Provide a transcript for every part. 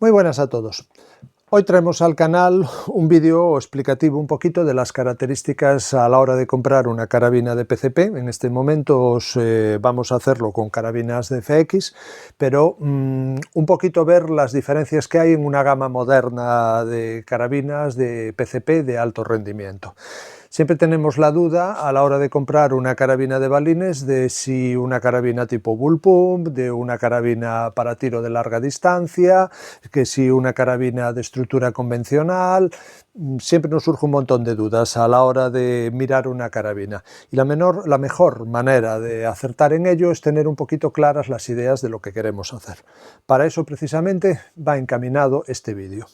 Muy buenas a todos. Hoy traemos al canal un vídeo explicativo un poquito de las características a la hora de comprar una carabina de PCP. En este momento vamos a hacerlo con carabinas de FX, pero un poquito ver las diferencias que hay en una gama moderna de carabinas de PCP de alto rendimiento. Siempre tenemos la duda a la hora de comprar una carabina de balines de si una carabina tipo bullpup, de una carabina para tiro de larga distancia, que si una carabina de estructura convencional. Siempre nos surge un montón de dudas a la hora de mirar una carabina. Y la mejor manera de acertar en ello es tener un poquito claras las ideas de lo que queremos hacer. Para eso precisamente va encaminado este vídeo.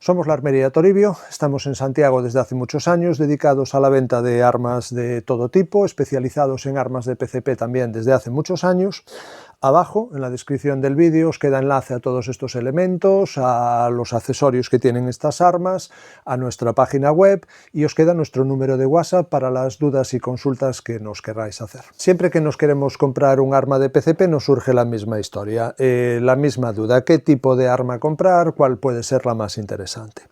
Somos la Armería Toribio, estamos en Santiago desde hace muchos años, dedicados a la venta de armas de todo tipo, especializados en armas de PCP también desde hace muchos años. Abajo, en la descripción del vídeo, os queda enlace a todos estos elementos, a los accesorios que tienen estas armas, a nuestra página web y os queda nuestro número de WhatsApp para las dudas y consultas que nos queráis hacer. Siempre que nos queremos comprar un arma de PCP nos surge la misma historia, la misma duda, ¿qué tipo de arma comprar? ¿Cuál puede ser la más interesante?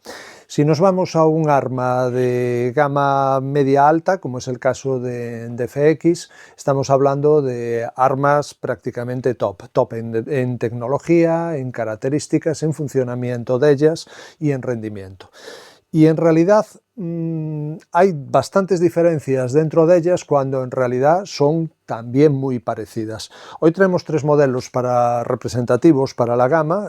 Si nos vamos a un arma de gama media-alta, como es el caso de FX, estamos hablando de armas prácticamente top en tecnología, en características, en funcionamiento de ellas y en rendimiento. Y en realidad hay bastantes diferencias dentro de ellas cuando en realidad son también muy parecidas. Hoy traemos tres modelos representativos para la gama,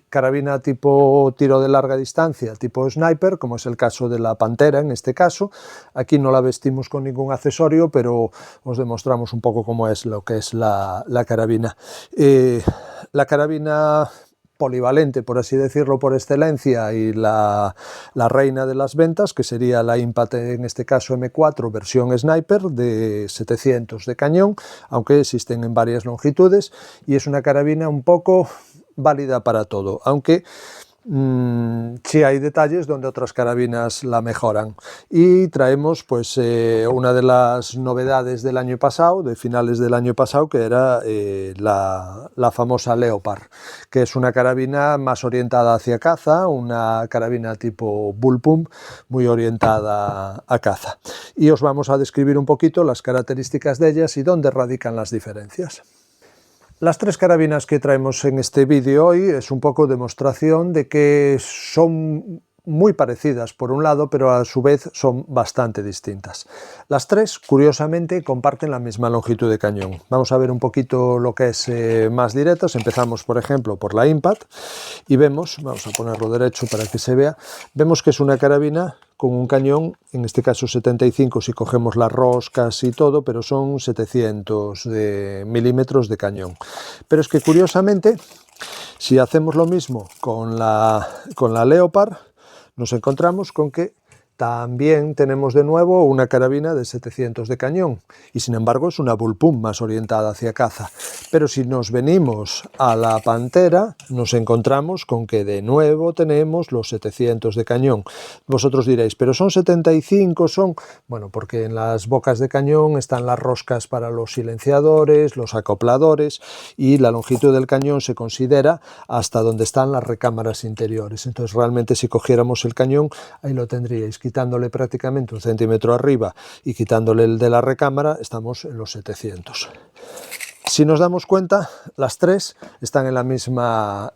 carabina tipo tiro de larga distancia, tipo sniper, como es el caso de la Pantera en este caso. Aquí no la vestimos con ningún accesorio, pero os demostramos un poco cómo es lo que es la carabina. La carabina polivalente, por así decirlo, por excelencia y la reina de las ventas, que sería la Impact, en este caso M4 versión Sniper de 700 de cañón, aunque existen en varias longitudes, y es una carabina un poco válida para todo, aunque sí hay detalles donde otras carabinas la mejoran. Y traemos pues una de las novedades del año pasado, de finales del año pasado, que era la famosa Leopard, que es una carabina más orientada hacia caza, una carabina tipo bullpup muy orientada a caza. Y os vamos a describir un poquito las características de ellas y dónde radican las diferencias. Las tres carabinas que traemos en este vídeo hoy es un poco demostración de que son muy parecidas por un lado, pero a su vez son bastante distintas. Las tres, curiosamente, comparten la misma longitud de cañón. Vamos a ver un poquito lo que es más directas. Empezamos, por ejemplo, por la Impact y vemos, vamos a ponerlo derecho para que se vea, vemos que es una carabina con un cañón, en este caso 75 si cogemos las roscas y todo, pero son 700 milímetros de cañón. Pero es que curiosamente, si hacemos lo mismo con la Leopard, nos encontramos con que también tenemos de nuevo una carabina de 700 de cañón y sin embargo es una bullpup más orientada hacia caza. Pero si nos venimos a la Pantera nos encontramos con que de nuevo tenemos los 700 de cañón. Vosotros diréis, pero son 75, son... Bueno, porque en las bocas de cañón están las roscas para los silenciadores, los acopladores y la longitud del cañón se considera hasta donde están las recámaras interiores. Entonces realmente si cogiéramos el cañón ahí lo tendríais. Quitándole prácticamente un centímetro arriba y quitándole el de la recámara, estamos en los 700. Si nos damos cuenta, las tres están en la misma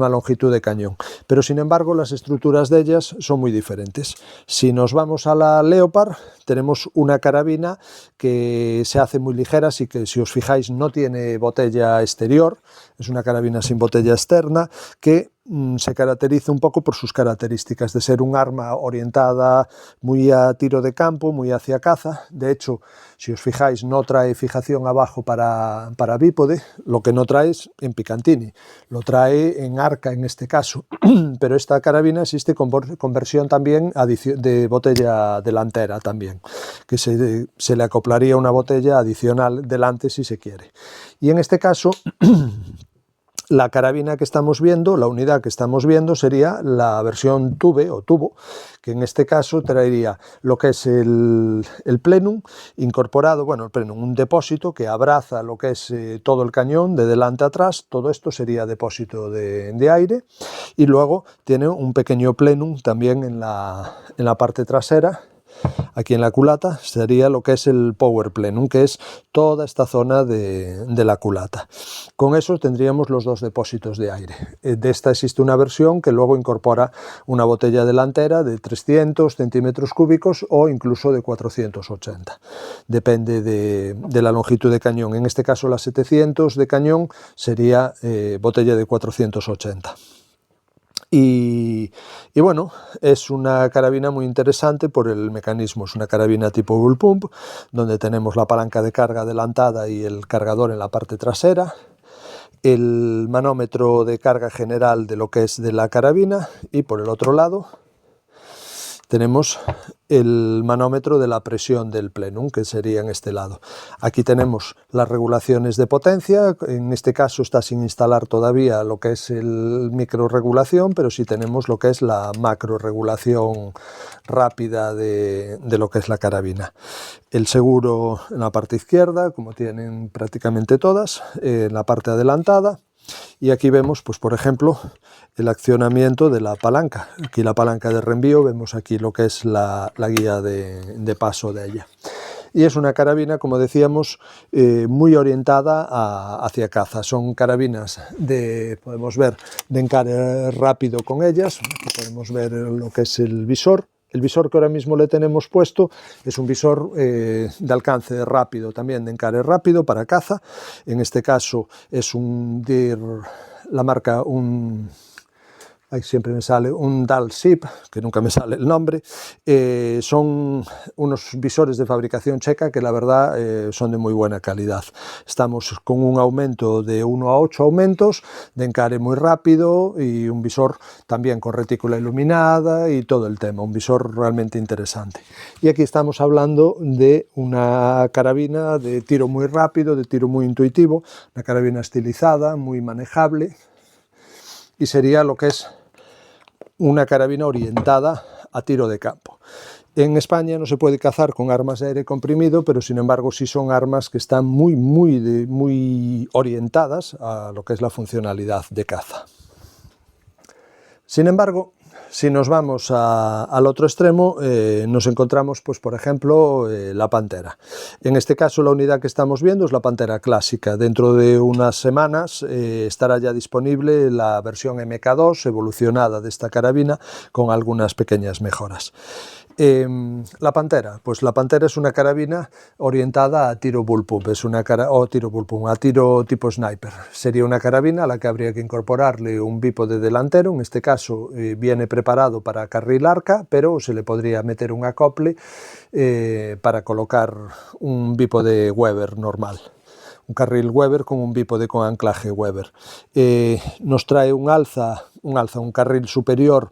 longitud de cañón, pero sin embargo las estructuras de ellas son muy diferentes. Si nos vamos a la Leopard, tenemos una carabina que se hace muy ligera, así que si os fijáis no tiene botella exterior, es una carabina sin botella externa que se caracteriza un poco por sus características de ser un arma orientada muy a tiro de campo, muy hacia caza. De hecho, si os fijáis, no trae fijación abajo para bípode, lo que no trae es en Picatinny, lo trae en arca en este caso, pero esta carabina existe con versión también de botella delantera también, que se le acoplaría una botella adicional delante si se quiere. Y en este caso La carabina que estamos viendo, la unidad que estamos viendo sería la versión tube o tubo, que en este caso traería lo que es el plenum incorporado, bueno, el plenum, un depósito que abraza lo que es todo el cañón de delante a atrás. Todo esto sería depósito de aire, y luego tiene un pequeño plenum también en la parte trasera. Aquí en la culata sería lo que es el power plenum, que es toda esta zona de la culata. Con eso tendríamos los dos depósitos de aire. De esta existe una versión que luego incorpora una botella delantera de 300 centímetros cúbicos o incluso de 480. Depende de la longitud de cañón. En este caso la 700 de cañón sería botella de 480. Y bueno, es una carabina muy interesante por el mecanismo. Es una carabina tipo bull pump, donde tenemos la palanca de carga adelantada y el cargador en la parte trasera, el manómetro de carga general de lo que es de la carabina, y por el otro lado tenemos el manómetro de la presión del plenum, que sería en este lado. Aquí tenemos las regulaciones de potencia. En este caso está sin instalar todavía lo que es el microregulación, pero sí tenemos lo que es la macroregulación rápida de lo que es la carabina. El seguro en la parte izquierda, como tienen prácticamente todas, en la parte adelantada. Y aquí vemos, pues por ejemplo, el accionamiento de la palanca. Aquí la palanca de reenvío, vemos aquí lo que es la guía de paso de ella. Y es una carabina, como decíamos, muy orientada hacia caza. Son carabinas podemos ver, de encare rápido con ellas. Aquí podemos ver lo que es el visor. El visor que ahora mismo le tenemos puesto es un visor de alcance rápido, también de encare rápido para caza. En este caso es un Deere, la marca, ahí siempre me sale, un Dalsip, que nunca me sale el nombre. Son unos visores de fabricación checa que la verdad son de muy buena calidad. Estamos con un aumento de 1 a 8 aumentos, de encare muy rápido, y un visor también con retícula iluminada y todo el tema, un visor realmente interesante. Y aquí estamos hablando de una carabina de tiro muy rápido, de tiro muy intuitivo, una carabina estilizada, muy manejable, y sería lo que es una carabina orientada a tiro de campo. En España no se puede cazar con armas de aire comprimido, pero sin embargo sí son armas que están muy orientadas a lo que es la funcionalidad de caza. Sin embargo, si nos vamos al otro extremo, nos encontramos, pues, por ejemplo, la Pantera. En este caso la unidad que estamos viendo es la Pantera clásica. Dentro de unas semanas estará ya disponible la versión MK2 evolucionada de esta carabina con algunas pequeñas mejoras. La Pantera, pues la Pantera es una carabina orientada a tiro bullpup, a tiro tipo sniper. Sería una carabina a la que habría que incorporarle un bípode delantero. En este caso viene preparado para carril arca, pero se le podría meter un acople para colocar un bípode Weber normal. Un carril Weber con un bípode con anclaje Weber. Nos trae un carril superior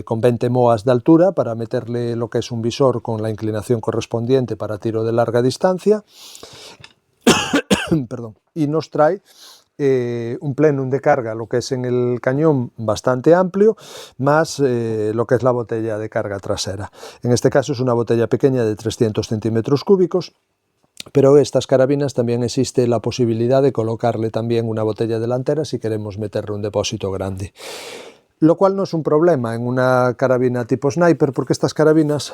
con 20 moas de altura para meterle lo que es un visor con la inclinación correspondiente para tiro de larga distancia. Perdón. Y nos trae un plenum de carga, lo que es en el cañón, bastante amplio, más lo que es la botella de carga trasera. En este caso es una botella pequeña de 300 centímetros cúbicos, pero estas carabinas también existe la posibilidad de colocarle también una botella delantera si queremos meterle un depósito grande. Lo cual no es un problema en una carabina tipo sniper, porque estas carabinas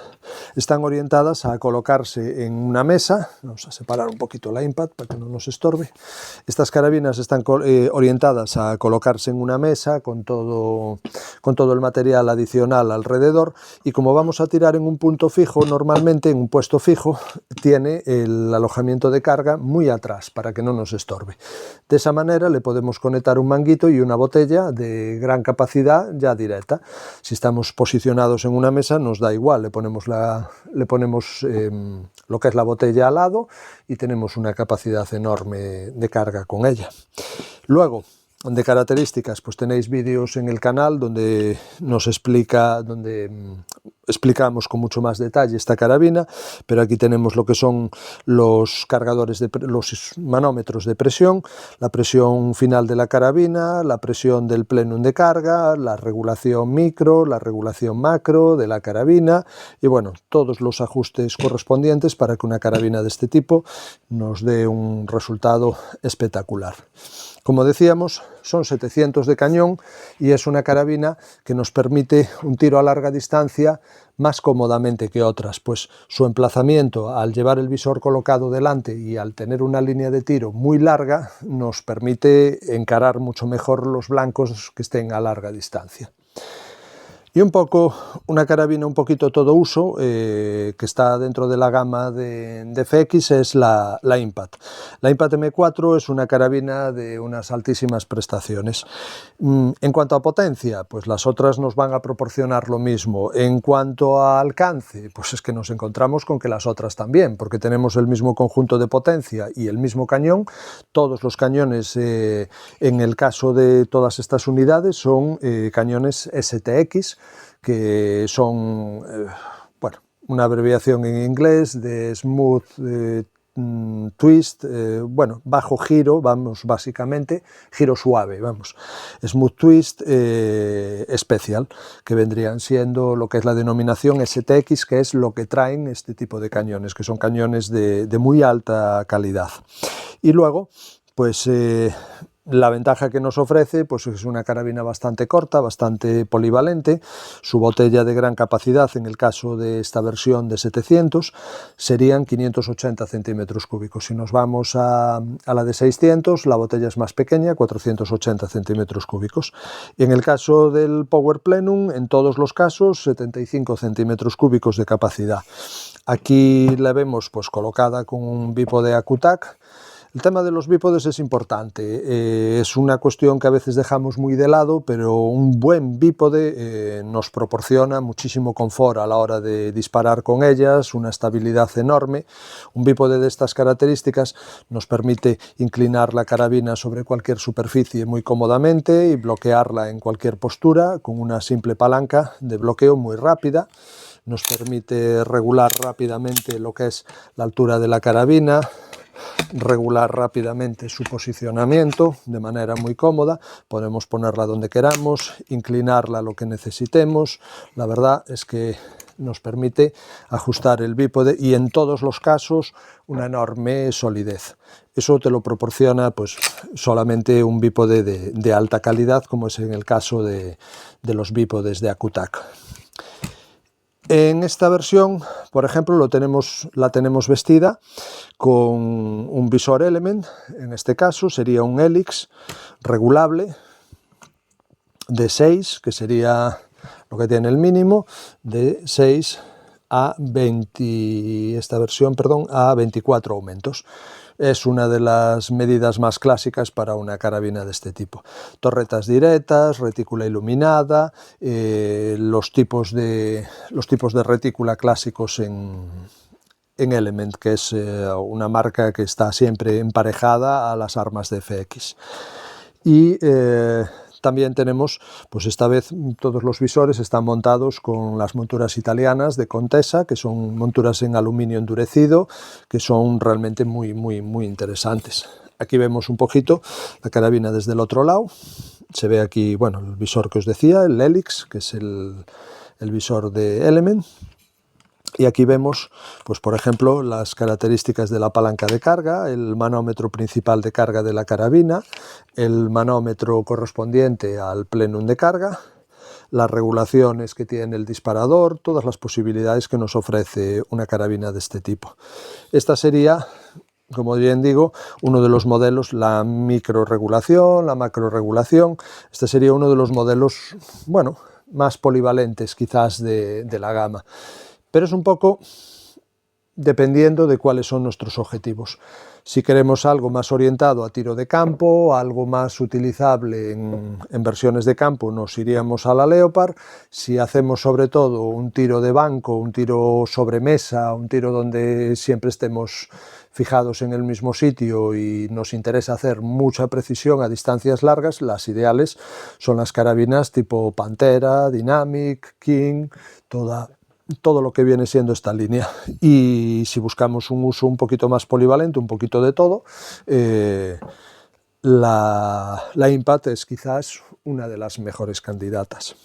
están orientadas a colocarse en una mesa. Vamos a separar un poquito la iPad para que no nos estorbe. Estas carabinas están orientadas a colocarse en una mesa con todo el material adicional alrededor, y como vamos a tirar en un punto fijo, normalmente en un puesto fijo, tiene el alojamiento de carga muy atrás para que no nos estorbe. De esa manera le podemos conectar un manguito y una botella de gran capacidad ya directa. Si estamos posicionados en una mesa nos da igual, le ponemos lo que es la botella al lado y tenemos una capacidad enorme de carga con ella. Luego, de características, pues tenéis vídeos en el canal donde nos explica, donde explicamos con mucho más detalle esta carabina, pero aquí tenemos lo que son los cargadores, los manómetros de presión, la presión final de la carabina, la presión del plenum de carga, la regulación micro, la regulación macro de la carabina y bueno, todos los ajustes correspondientes para que una carabina de este tipo nos dé un resultado espectacular. Como decíamos, son 700 de cañón y es una carabina que nos permite un tiro a larga distancia más cómodamente que otras, pues su emplazamiento al llevar el visor colocado delante y al tener una línea de tiro muy larga nos permite encarar mucho mejor los blancos que estén a larga distancia. Y un poco una carabina un poquito todo uso que está dentro de la gama de FX es la Impact. La Impact M4 es una carabina de unas altísimas prestaciones. En cuanto a potencia, pues las otras nos van a proporcionar lo mismo. En cuanto a alcance, pues es que nos encontramos con que las otras también, porque tenemos el mismo conjunto de potencia y el mismo cañón. Todos los cañones, en el caso de todas estas unidades, son cañones STX, que son bueno, una abreviación en inglés de Smooth Twist, bueno, bajo giro, vamos, básicamente, giro suave, vamos, Smooth Twist Special, que vendrían siendo lo que es la denominación STX, que es lo que traen este tipo de cañones, que son cañones de muy alta calidad. Y luego, pues la ventaja que nos ofrece pues es una carabina bastante corta, bastante polivalente. Su botella de gran capacidad, en el caso de esta versión de 700, serían 580 centímetros cúbicos. Si nos vamos a la de 600, la botella es más pequeña, 480 centímetros cúbicos. Y en el caso del Power Plenum, en todos los casos, 75 centímetros cúbicos de capacidad. Aquí la vemos pues colocada con un bípode ACUTAC. El tema de los bípodes es importante, es una cuestión que a veces dejamos muy de lado, pero un buen bípode nos proporciona muchísimo confort a la hora de disparar con ellas, una estabilidad enorme. Un bípode de estas características nos permite inclinar la carabina sobre cualquier superficie muy cómodamente y bloquearla en cualquier postura con una simple palanca de bloqueo muy rápida. Nos permite regular rápidamente lo que es la altura de la carabina, regular rápidamente su posicionamiento de manera muy cómoda, podemos ponerla donde queramos, inclinarla lo que necesitemos. La verdad es que nos permite ajustar el bípode y en todos los casos una enorme solidez. Eso te lo proporciona pues solamente un bípode de alta calidad, como es en el caso de los bípodes de ACUTAC. En esta versión, por ejemplo, la tenemos vestida con un visor Element, en este caso sería un Helix regulable de 6, que sería lo que tiene el mínimo, de 6 a 20, esta versión, perdón, a 24 aumentos. Es una de las medidas más clásicas para una carabina de este tipo. Torretas directas, retícula iluminada, los tipos de retícula clásicos en Element, que es una marca que está siempre emparejada a las armas de FX. Y también tenemos, pues esta vez todos los visores están montados con las monturas italianas de Contesa, que son monturas en aluminio endurecido, que son realmente muy interesantes. Aquí vemos un poquito la carabina desde el otro lado. Se ve aquí, bueno, el visor que os decía, el Helix, que es el visor de Element. Y aquí vemos, pues por ejemplo, las características de la palanca de carga, el manómetro principal de carga de la carabina, el manómetro correspondiente al plenum de carga, las regulaciones que tiene el disparador, todas las posibilidades que nos ofrece una carabina de este tipo. Esta sería, como bien digo, uno de los modelos, la microregulación, la macroregulación. Este sería uno de los modelos, bueno, más polivalentes quizás de la gama. Pero es un poco dependiendo de cuáles son nuestros objetivos. Si queremos algo más orientado a tiro de campo, algo más utilizable en versiones de campo, nos iríamos a la Leopard. Si hacemos sobre todo un tiro de banco, un tiro sobre mesa, un tiro donde siempre estemos fijados en el mismo sitio y nos interesa hacer mucha precisión a distancias largas, las ideales son las carabinas tipo Pantera, Dynamic, King, toda todo lo que viene siendo esta línea. Y si buscamos un uso un poquito más polivalente, un poquito de todo, la Impact es quizás una de las mejores candidatas.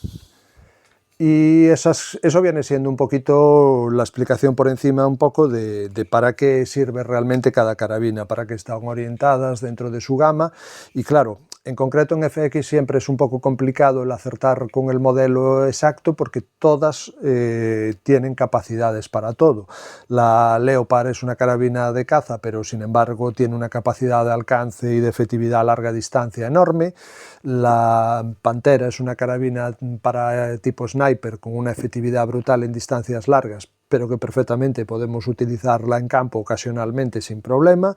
Y eso viene siendo un poquito la explicación por encima un poco de para qué sirve realmente cada carabina, para qué están orientadas dentro de su gama. Y claro, en concreto en FX siempre es un poco complicado el acertar con el modelo exacto porque todas tienen capacidades para todo. La Leopard es una carabina de caza, pero sin embargo tiene una capacidad de alcance y de efectividad a larga distancia enorme. La Pantera es una carabina para tipo sniper con una efectividad brutal en distancias largas, pero que perfectamente podemos utilizarla en campo ocasionalmente sin problema.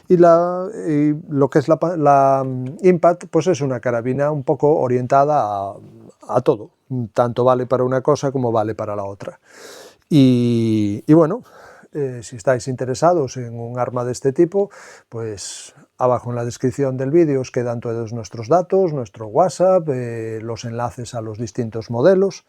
Y lo que es la Impact, pues es una carabina un poco orientada a todo, tanto vale para una cosa como vale para la otra. Y bueno, si estáis interesados en un arma de este tipo, pues abajo en la descripción del vídeo os quedan todos nuestros datos, nuestro WhatsApp, los enlaces a los distintos modelos.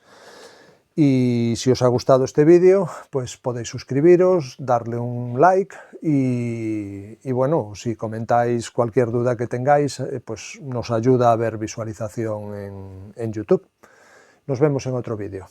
Y si os ha gustado este vídeo, pues podéis suscribiros, darle un like y bueno, si comentáis cualquier duda que tengáis, pues nos ayuda a ver visualización en YouTube. Nos vemos en otro vídeo.